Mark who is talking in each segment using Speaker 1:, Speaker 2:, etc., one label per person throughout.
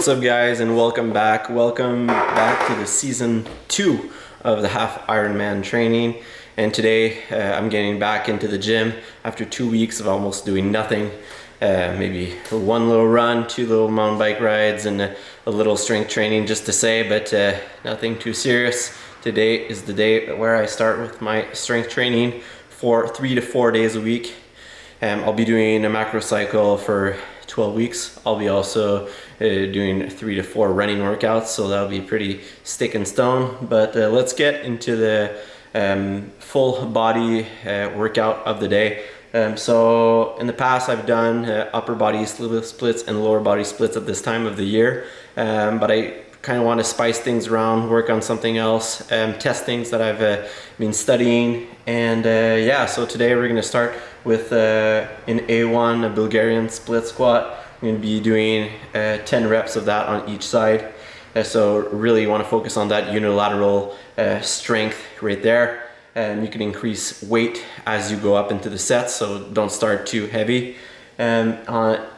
Speaker 1: What's up guys, and welcome back to the season 2 of the half Ironman training. And today I'm getting back into the gym after 2 weeks of almost doing nothing. Maybe one little run, 2 little mountain bike rides, and a little strength training just to say, but nothing too serious. Today is the day where I start with my strength training for 3 to 4 days a week. I'll be doing a macrocycle for 12 weeks. I'll be also doing 3 to 4 running workouts, so that'll be pretty stick and stone. But let's get into the full body workout of the day. So in the past I've done upper body splits and lower body splits at this time of the year, but I kind of want to spice things around, work on something else, test things that I've been studying. And yeah, so today we're going to start with an A1, a Bulgarian Split Squat. I'm going to be doing 10 reps of that on each side. So really want to focus on that unilateral strength right there. And you can increase weight as you go up into the sets, so don't start too heavy. In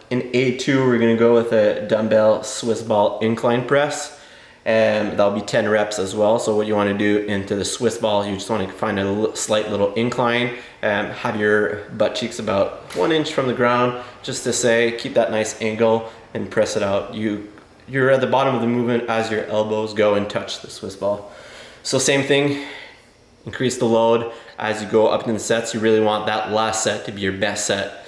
Speaker 1: A2, we're going to go with a dumbbell Swissball incline press. That'll be 10 reps as well. So what you want to do into the Swissball, you just want to find a slight little incline, have your butt cheeks about 1 inch from the ground, just to say, keep that nice angle and press it out. You're at the bottom of the movement as your elbows go and touch the Swissball. So same thing, increase the load as you go up in the sets. You really want that last set to be your best set.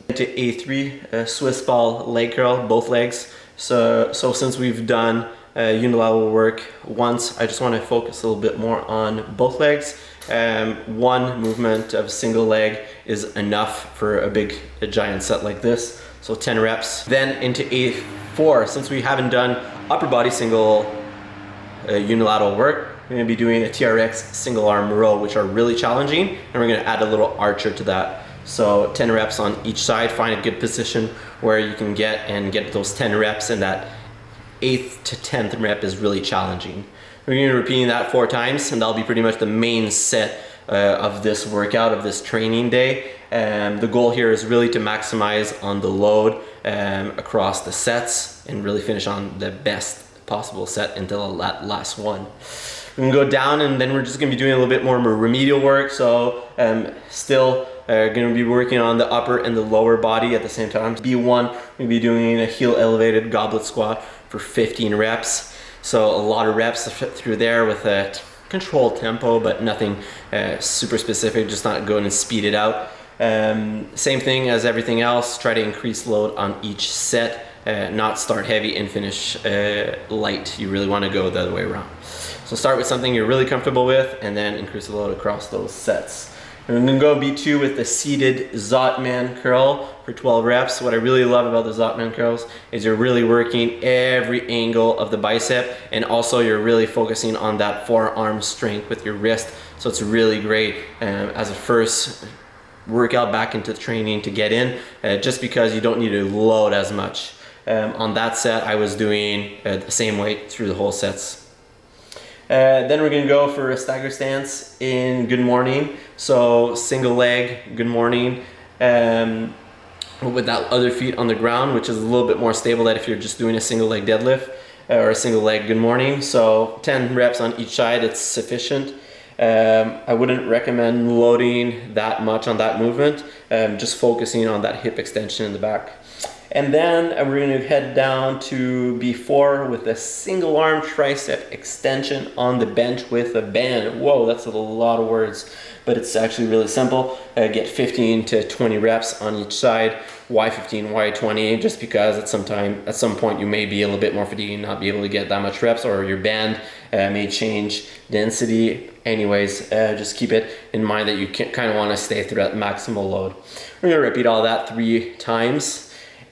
Speaker 1: Into A3, Swissball Leg Curl, both legs. So since we've done unilateral work once, I just want to focus a little bit more on both legs. One movement of single leg is enough for a giant set like this. So 10 reps. Then into A4, since we haven't done upper body single unilateral work, we're going to be doing a TRX single arm row, which are really challenging, and we're going to add a little archer to that. So 10 reps on each side. Find a good position where you can get those 10 reps, and that 8th to 10th rep is really challenging. We're going to be repeating that 4 times, and that'll be pretty much the main set of this workout, of this training day. The goal here is really to maximize on the load across the sets and really finish on the best possible set until that last one. We can go down, and then we're just going to be doing a little bit more remedial work. So still going to be working on the upper and the lower body at the same time. B1, we're going to be doing a heel elevated goblet squat for 15 reps. So a lot of reps through there with a controlled tempo, but nothing super specific, just not going and speed it out. Same thing as everything else, try to increase load on each set, not start heavy and finish light. You really want to go the other way around. So start with something you're really comfortable with, and then increase the load across those sets. And we're going to go B2 with the seated Zotman curl for 12 reps. What I really love about the Zotman curls is you're really working every angle of the bicep, and also you're really focusing on that forearm strength with your wrist. So it's really great as a first workout back into training to get in, just because you don't need to load as much. On that set, I was doing the same weight through the whole sets. Then we're going to go for a stagger stance in good morning. So single leg good morning with that other feet on the ground, which is a little bit more stable than if you're just doing a single leg deadlift or a single leg good morning. So 10 reps on each side, it's sufficient. I wouldn't recommend loading that much on that movement, just focusing on that hip extension in the back. And then we're going to head down to B4 with a single arm tricep extension on the bench with a band. Whoa, that's a lot of words, but it's actually really simple. Get 15 to 20 reps on each side. Why 15, why 20? Just because at some point you may be a little bit more fatigued and not be able to get that much reps, or your band may change density. Anyways, just keep it in mind that you kind of want to stay through that maximal load. We're going to repeat all that 3 times.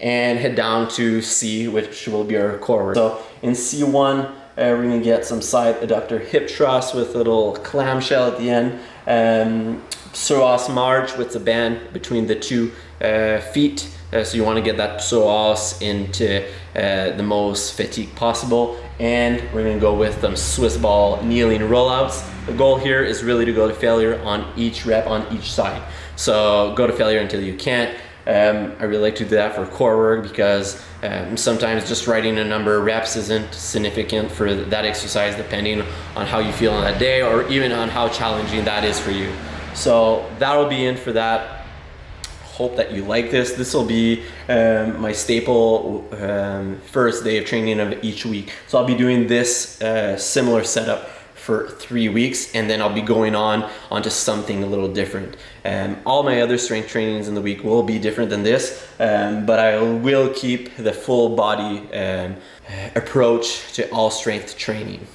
Speaker 1: And head down to C, which will be our core work. So in C1, we're going to get some side adductor hip thrust with a little clamshell at the end. Psoas March with the band between the 2 feet. So you want to get that psoas into the most fatigue possible. And we're going to go with some Swissball kneeling rollouts. The goal here is really to go to failure on each rep on each side. So go to failure until you can't. I really like to do that for core work because sometimes just writing a number of reps isn't significant for that exercise, depending on how you feel on that day or even on how challenging that is for you. So that'll be in for that. Hope that you like this. This will be my staple first day of training of each week. So I'll be doing this similar setup for 3 weeks, and then I'll be going onto something a little different. All my other strength trainings in the week will be different than this, but I will keep the full body approach to all strength training.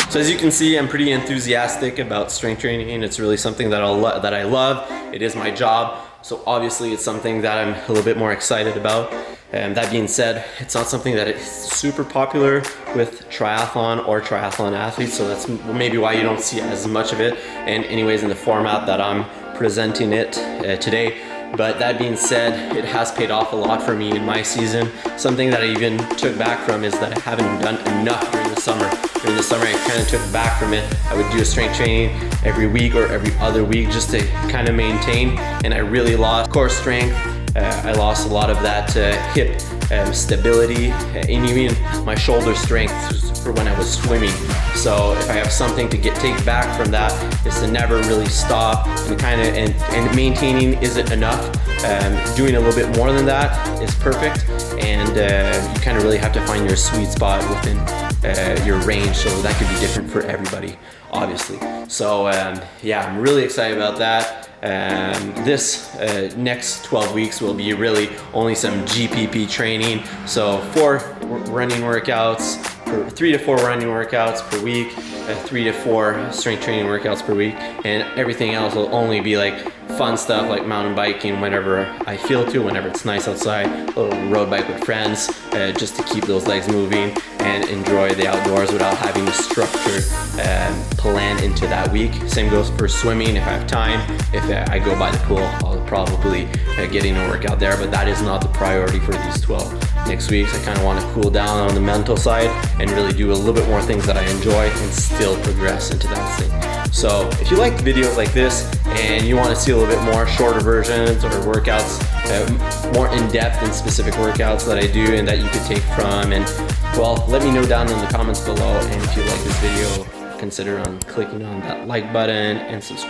Speaker 1: So as you can see, I'm pretty enthusiastic about strength training. It's really something that I love. It is my job. So obviously it's something that I'm a little bit more excited about. And that being said, it's not something that is super popular with triathlon or triathlon athletes. So that's maybe why you don't see as much of it. And anyways, in the format that I'm presenting it today. But that being said, it has paid off a lot for me in my season. Something that I even took back from is that I haven't done enough during the summer. During the summer, I kind of took back from it. I would do a strength training every week or every other week just to kind of maintain, and I really lost core strength. I lost a lot of that hip stability and even my shoulder strength for when I was swimming. So if I have something to take back from that, is to never really stop and and maintaining isn't enough. Doing a little bit more than that is perfect, and you kind of really have to find your sweet spot within your range, so that could be different for everybody, obviously. So yeah, I'm really excited about that. This next 12 weeks will be really only some GPP training. So 4 running workouts, 3 to 4 running workouts per week, 3 to 4 strength training workouts per week, and everything else will only be like fun stuff like mountain biking whenever I feel to, whenever it's nice outside, a little road bike with friends, just to keep those legs moving and enjoy the outdoors without having a structured plan into that week. Same goes for swimming. If I have time, if I go by the pool, I'll probably get in a workout there, but that is not the priority for these 12 next weeks. I kind of want to cool down on the mental side and really do a little bit more things that I enjoy and still progress into that thing. So if you like videos like this and you want to see a little bit more shorter versions or workouts, more in-depth and specific workouts that I do and that you could take from, and well, let me know down in the comments below. And if you like this video, consider clicking on that like button and subscribe.